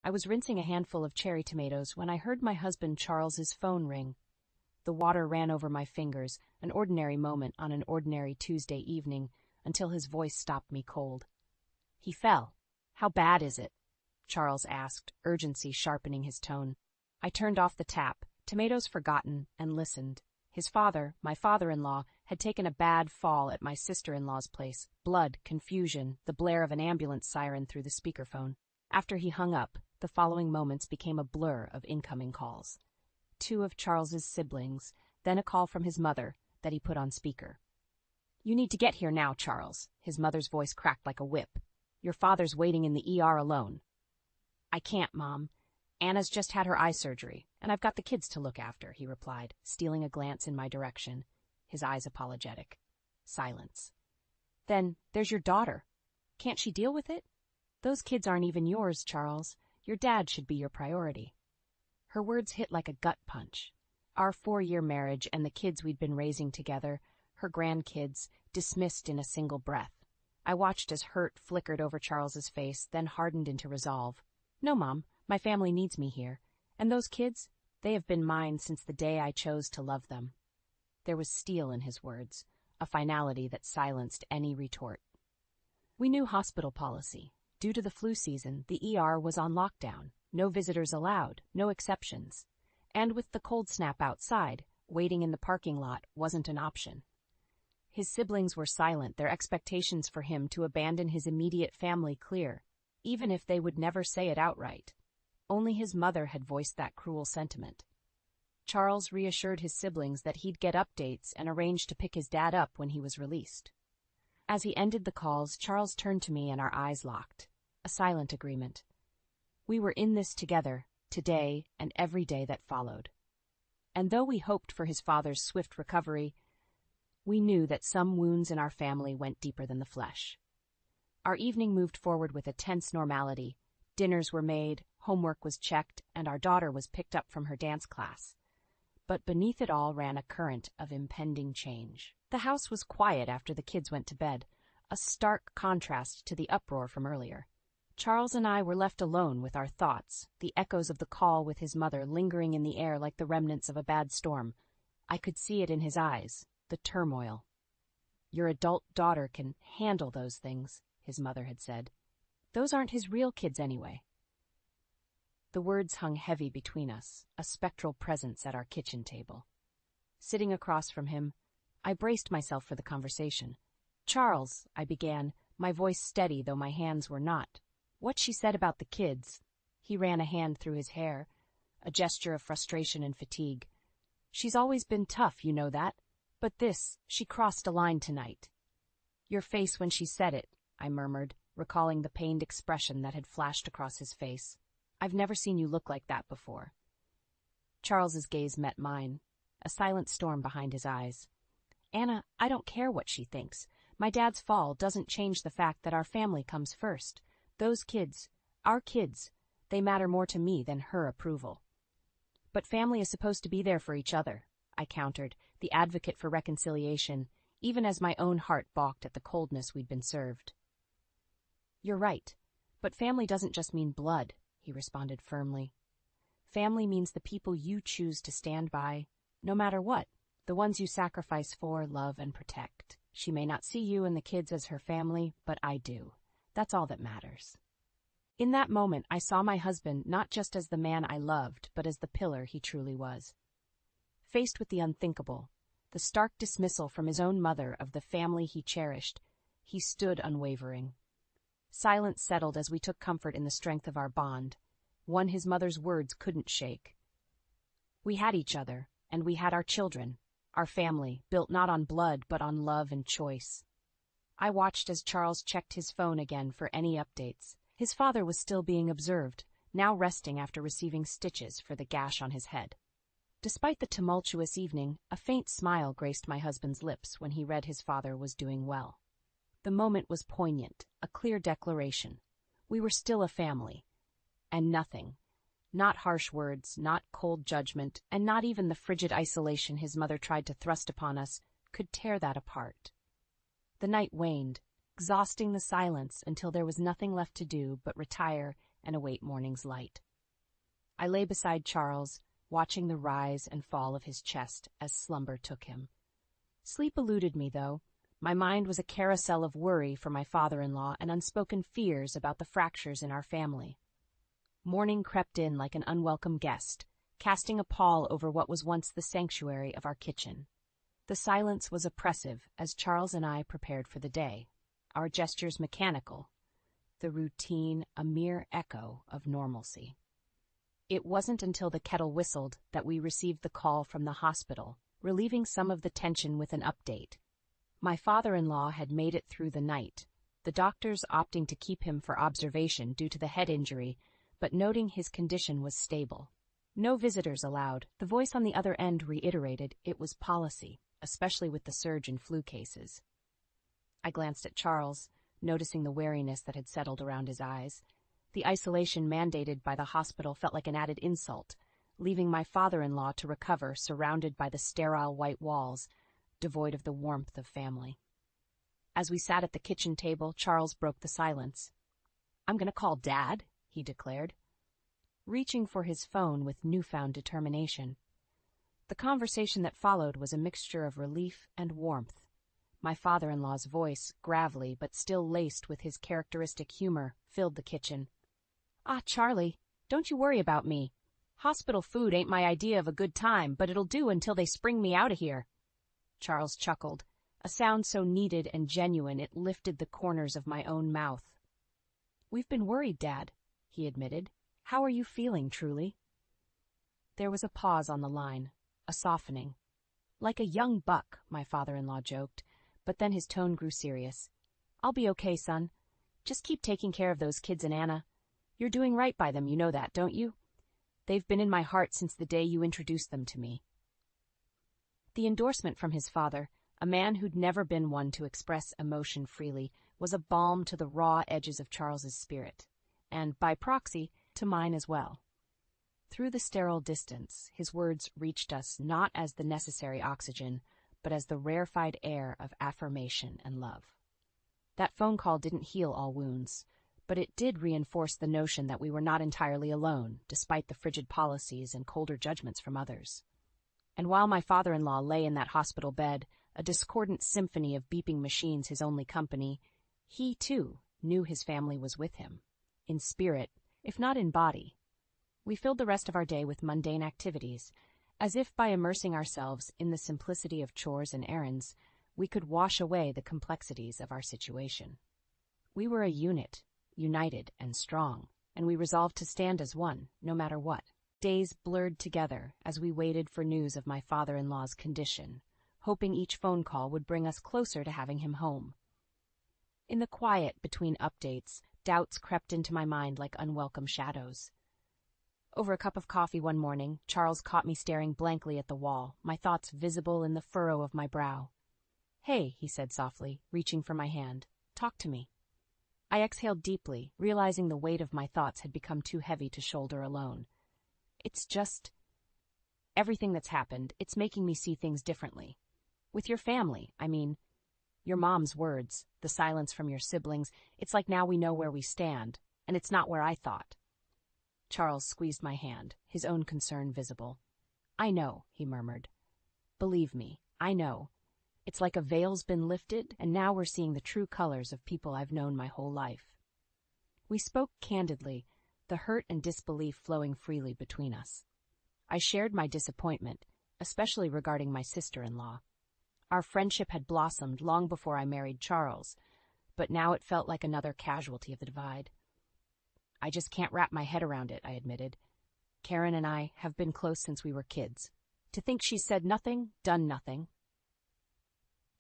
I was rinsing a handful of cherry tomatoes when I heard my husband Charles's phone ring. The water ran over my fingers, an ordinary moment on an ordinary Tuesday evening, until his voice stopped me cold. He fell. How bad is it? Charles asked, urgency sharpening his tone. I turned off the tap, tomatoes forgotten, and listened. His father, my father-in-law, had taken a bad fall at my sister-in-law's place. Blood, confusion, the blare of an ambulance siren through the speakerphone. After he hung up, the following moments became a blur of incoming calls. 2 of Charles's siblings, then a call from his mother that he put on speaker. "You need to get here now, Charles." His mother's voice cracked like a whip. "Your father's waiting in the ER alone." "I can't, Mom. Anna's just had her eye surgery, and I've got the kids to look after," he replied, stealing a glance in my direction, his eyes apologetic. Silence. "Then there's your daughter. Can't she deal with it? Those kids aren't even yours, Charles. Your dad should be your priority." Her words hit like a gut punch. Our 4-year marriage and the kids we'd been raising together, her grandkids, dismissed in a single breath. I watched as hurt flickered over Charles's face, then hardened into resolve. "No, Mom, my family needs me here. And those kids, they have been mine since the day I chose to love them." There was steel in his words, a finality that silenced any retort. We knew hospital policy. Due to the flu season, the ER was on lockdown. No visitors allowed, no exceptions. And with the cold snap outside, waiting in the parking lot wasn't an option. His siblings were silent, their expectations for him to abandon his immediate family clear, even if they would never say it outright. Only his mother had voiced that cruel sentiment. Charles reassured his siblings that he'd get updates and arranged to pick his dad up when he was released. As he ended the calls, Charles turned to me and our eyes locked. A silent agreement. We were in this together, today and every day that followed. And though we hoped for his father's swift recovery, we knew that some wounds in our family went deeper than the flesh. Our evening moved forward with a tense normality. Dinners were made, homework was checked, and our daughter was picked up from her dance class. But beneath it all ran a current of impending change. The house was quiet after the kids went to bed, a stark contrast to the uproar from earlier. Charles and I were left alone with our thoughts, the echoes of the call with his mother lingering in the air like the remnants of a bad storm. I could see it in his eyes, the turmoil. "Your adult daughter can handle those things," his mother had said. "Those aren't his real kids anyway." The words hung heavy between us, a spectral presence at our kitchen table. Sitting across from him, I braced myself for the conversation. "Charles," I began, my voice steady though my hands were not. "What she said about the kids," he ran a hand through his hair, a gesture of frustration and fatigue. "She's always been tough, you know that. But this, she crossed a line tonight." "Your face when she said it," I murmured, recalling the pained expression that had flashed across his face. "I've never seen you look like that before." Charles's gaze met mine, a silent storm behind his eyes. "Anna, I don't care what she thinks. My dad's fall doesn't change the fact that our family comes first. Those kids, our kids, they matter more to me than her approval." "But family is supposed to be there for each other," I countered, the advocate for reconciliation, even as my own heart balked at the coldness we'd been served. "You're right, but family doesn't just mean blood," he responded firmly. "Family means the people you choose to stand by, no matter what, the ones you sacrifice for, love, and protect. She may not see you and the kids as her family, but I do. That's all that matters." In that moment, I saw my husband not just as the man I loved, but as the pillar he truly was. Faced with the unthinkable, the stark dismissal from his own mother of the family he cherished, he stood unwavering. Silence settled as we took comfort in the strength of our bond, one his mother's words couldn't shake. We had each other, and we had our children, our family, built not on blood but on love and choice. I watched as Charles checked his phone again for any updates. His father was still being observed, now resting after receiving stitches for the gash on his head. Despite the tumultuous evening, a faint smile graced my husband's lips when he read his father was doing well. The moment was poignant, a clear declaration. We were still a family. And nothing, not harsh words, not cold judgment, and not even the frigid isolation his mother tried to thrust upon us, could tear that apart. The night waned, exhausting the silence until there was nothing left to do but retire and await morning's light. I lay beside Charles, watching the rise and fall of his chest as slumber took him. Sleep eluded me, though. My mind was a carousel of worry for my father-in-law and unspoken fears about the fractures in our family. Morning crept in like an unwelcome guest, casting a pall over what was once the sanctuary of our kitchen. The silence was oppressive as Charles and I prepared for the day, our gestures mechanical, the routine a mere echo of normalcy. It wasn't until the kettle whistled that we received the call from the hospital, relieving some of the tension with an update. My father-in-law had made it through the night, the doctors opting to keep him for observation due to the head injury, but noting his condition was stable. No visitors allowed. The voice on the other end reiterated it was policy, especially with the surge in flu cases. I glanced at Charles, noticing the wariness that had settled around his eyes. The isolation mandated by the hospital felt like an added insult, leaving my father-in-law to recover surrounded by the sterile white walls, devoid of the warmth of family. As we sat at the kitchen table, Charles broke the silence. "I'm going to call Dad," he declared, reaching for his phone with newfound determination. The conversation that followed was a mixture of relief and warmth. My father-in-law's voice, gravelly but still laced with his characteristic humor, filled the kitchen. "Ah, Charlie, don't you worry about me. Hospital food ain't my idea of a good time, but it'll do until they spring me out of here." Charles chuckled, a sound so needed and genuine it lifted the corners of my own mouth. "We've been worried, Dad," he admitted. "How are you feeling, truly?" There was a pause on the line, a softening. "Like a young buck," my father-in-law joked, but then his tone grew serious. "I'll be okay, son. Just keep taking care of those kids and Anna. You're doing right by them, you know that, don't you? They've been in my heart since the day you introduced them to me." The endorsement from his father, a man who'd never been one to express emotion freely, was a balm to the raw edges of Charles's spirit, and, by proxy, to mine as well. Through the sterile distance, his words reached us not as the necessary oxygen, but as the rarefied air of affirmation and love. That phone call didn't heal all wounds, but it did reinforce the notion that we were not entirely alone, despite the frigid policies and colder judgments from others. And while my father-in-law lay in that hospital bed, a discordant symphony of beeping machines his only company, he, too, knew his family was with him, in spirit, if not in body. We filled the rest of our day with mundane activities, as if by immersing ourselves in the simplicity of chores and errands, we could wash away the complexities of our situation. We were a unit, united and strong, and we resolved to stand as one, no matter what. Days blurred together as we waited for news of my father-in-law's condition, hoping each phone call would bring us closer to having him home. In the quiet between updates, doubts crept into my mind like unwelcome shadows. Over a cup of coffee one morning, Charles caught me staring blankly at the wall, my thoughts visible in the furrow of my brow. "Hey," he said softly, reaching for my hand. "Talk to me." I exhaled deeply, realizing the weight of my thoughts had become too heavy to shoulder alone. "It's just everything that's happened. It's making me see things differently. With your family, I mean. Your mom's words, the silence from your siblings, it's like now we know where we stand, and it's not where I thought." Charles squeezed my hand, his own concern visible. "I know," he murmured. "Believe me, I know. It's like a veil's been lifted, and now we're seeing the true colors of people I've known my whole life." We spoke candidly, the hurt and disbelief flowing freely between us. I shared my disappointment, especially regarding my sister-in-law. Our friendship had blossomed long before I married Charles, but now it felt like another casualty of the divide. "I just can't wrap my head around it," I admitted. "Karen and I have been close since we were kids. To think she's said nothing, done nothing."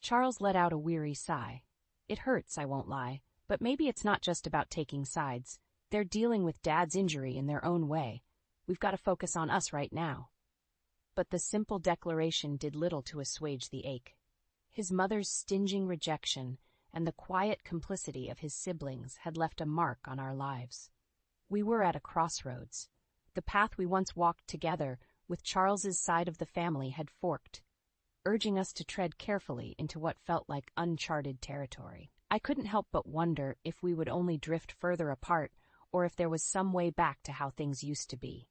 Charles let out a weary sigh. "It hurts, I won't lie, but maybe it's not just about taking sides. They're dealing with Dad's injury in their own way. We've got to focus on us right now." But the simple declaration did little to assuage the ache. His mother's stinging rejection and the quiet complicity of his siblings had left a mark on our lives. We were at a crossroads. The path we once walked together with Charles's side of the family had forked, urging us to tread carefully into what felt like uncharted territory. I couldn't help but wonder if we would only drift further apart, or if there was some way back to how things used to be.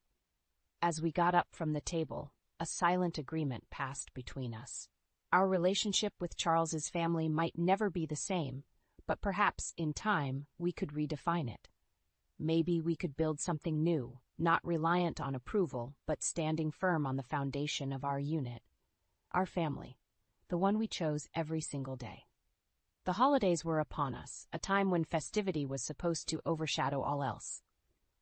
As we got up from the table, a silent agreement passed between us. Our relationship with Charles's family might never be the same, but perhaps, in time, we could redefine it. Maybe we could build something new, not reliant on approval, but standing firm on the foundation of our unit. Our family, the one we chose every single day. The holidays were upon us, a time when festivity was supposed to overshadow all else.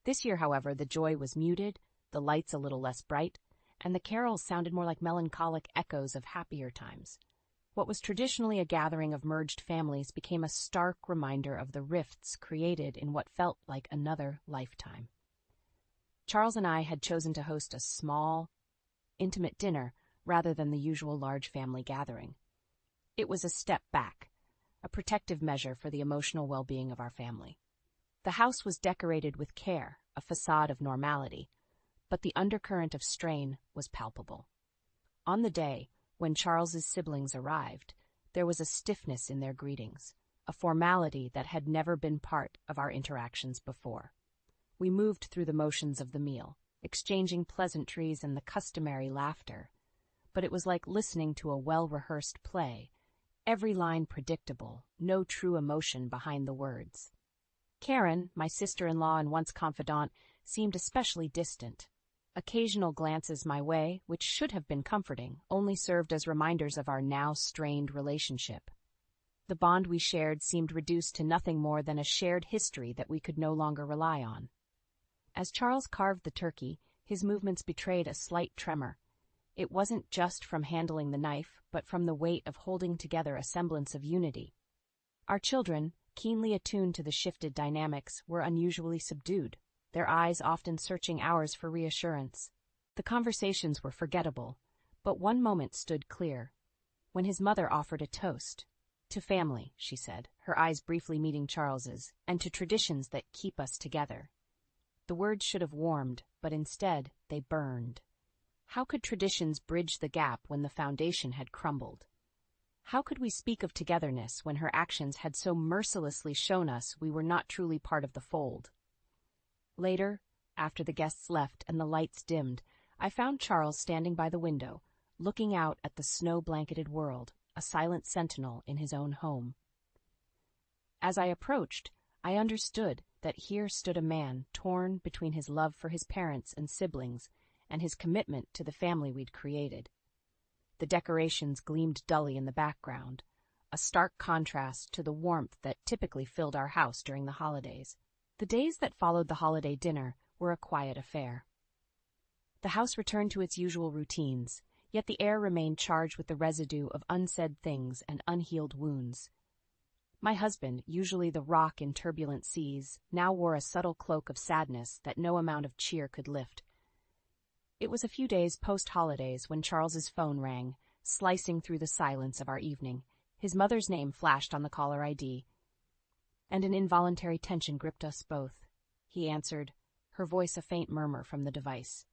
This year, however, the joy was muted, the lights a little less bright, and the carols sounded more like melancholic echoes of happier times. What was traditionally a gathering of merged families became a stark reminder of the rifts created in what felt like another lifetime. Charles and I had chosen to host a small, intimate dinner rather than the usual large family gathering. It was a step back, a protective measure for the emotional well-being of our family. The house was decorated with care, a facade of normality, but the undercurrent of strain was palpable. On the day, when Charles's siblings arrived, there was a stiffness in their greetings, a formality that had never been part of our interactions before. We moved through the motions of the meal, exchanging pleasantries and the customary laughter, but it was like listening to a well-rehearsed play, every line predictable, no true emotion behind the words. Karen, my sister-in-law and once confidant, seemed especially distant. Occasional glances my way, which should have been comforting, only served as reminders of our now strained relationship. The bond we shared seemed reduced to nothing more than a shared history that we could no longer rely on. As Charles carved the turkey, his movements betrayed a slight tremor. It wasn't just from handling the knife, but from the weight of holding together a semblance of unity. Our children, keenly attuned to the shifted dynamics, were unusually subdued, their eyes often searching ours for reassurance. The conversations were forgettable, but one moment stood clear, when his mother offered a toast. "To family," she said, her eyes briefly meeting Charles's, "and to traditions that keep us together." The words should have warmed, but instead they burned. How could traditions bridge the gap when the foundation had crumbled? How could we speak of togetherness when her actions had so mercilessly shown us we were not truly part of the fold? Later, after the guests left and the lights dimmed, I found Charles standing by the window, looking out at the snow-blanketed world, a silent sentinel in his own home. As I approached, I understood that here stood a man torn between his love for his parents and siblings and his commitment to the family we'd created. The decorations gleamed dully in the background, a stark contrast to the warmth that typically filled our house during the holidays. The days that followed the holiday dinner were a quiet affair. The house returned to its usual routines, yet the air remained charged with the residue of unsaid things and unhealed wounds. My husband, usually the rock in turbulent seas, now wore a subtle cloak of sadness that no amount of cheer could lift. It was a few days post-holidays when Charles's phone rang, slicing through the silence of our evening. His mother's name flashed on the caller ID, and an involuntary tension gripped us both. He answered, her voice a faint murmur from the device.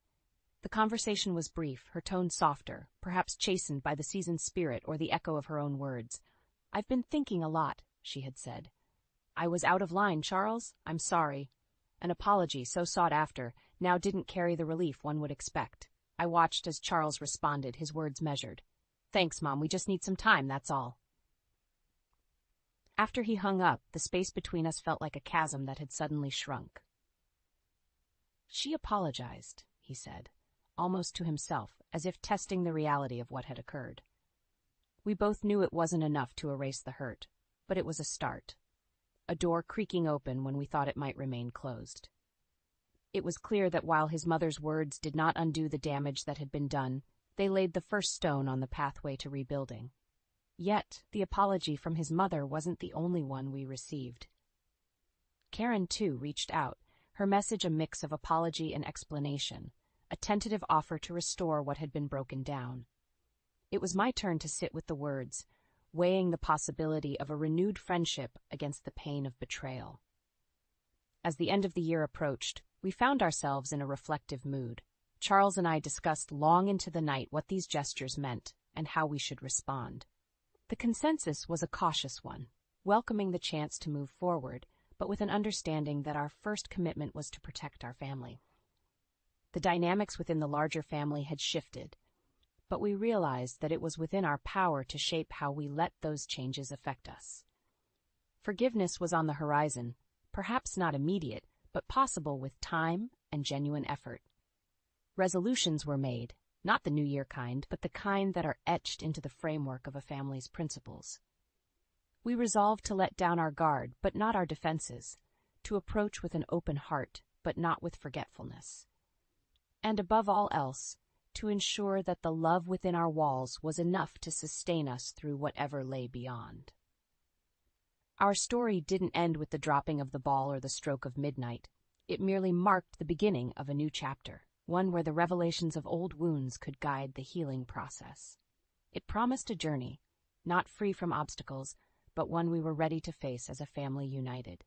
The conversation was brief, her tone softer, perhaps chastened by the seasoned spirit or the echo of her own words. "I've been thinking a lot," she had said. "I was out of line, Charles. I'm sorry." An apology so sought after now didn't carry the relief one would expect. I watched as Charles responded, his words measured. "Thanks, Mom, we just need some time, that's all." After he hung up, the space between us felt like a chasm that had suddenly shrunk. "She apologized," he said, almost to himself, as if testing the reality of what had occurred. We both knew it wasn't enough to erase the hurt, but it was a start. A door creaking open when we thought it might remain closed. It was clear that while his mother's words did not undo the damage that had been done, they laid the first stone on the pathway to rebuilding. Yet, the apology from his mother wasn't the only one we received. Karen, too, reached out, her message a mix of apology and explanation, a tentative offer to restore what had been broken down. It was my turn to sit with the words, weighing the possibility of a renewed friendship against the pain of betrayal. As the end of the year approached, we found ourselves in a reflective mood. Charles and I discussed long into the night what these gestures meant and how we should respond. The consensus was a cautious one, welcoming the chance to move forward, but with an understanding that our first commitment was to protect our family. The dynamics within the larger family had shifted, but we realized that it was within our power to shape how we let those changes affect us. Forgiveness was on the horizon, perhaps not immediate, but possible with time and genuine effort. Resolutions were made, not the New Year kind, but the kind that are etched into the framework of a family's principles. We resolved to let down our guard, but not our defenses, to approach with an open heart, but not with forgetfulness. And above all else, to ensure that the love within our walls was enough to sustain us through whatever lay beyond. Our story didn't end with the dropping of the ball or the stroke of midnight. It merely marked the beginning of a new chapter, one where the revelations of old wounds could guide the healing process. It promised a journey, not free from obstacles, but one we were ready to face as a family united.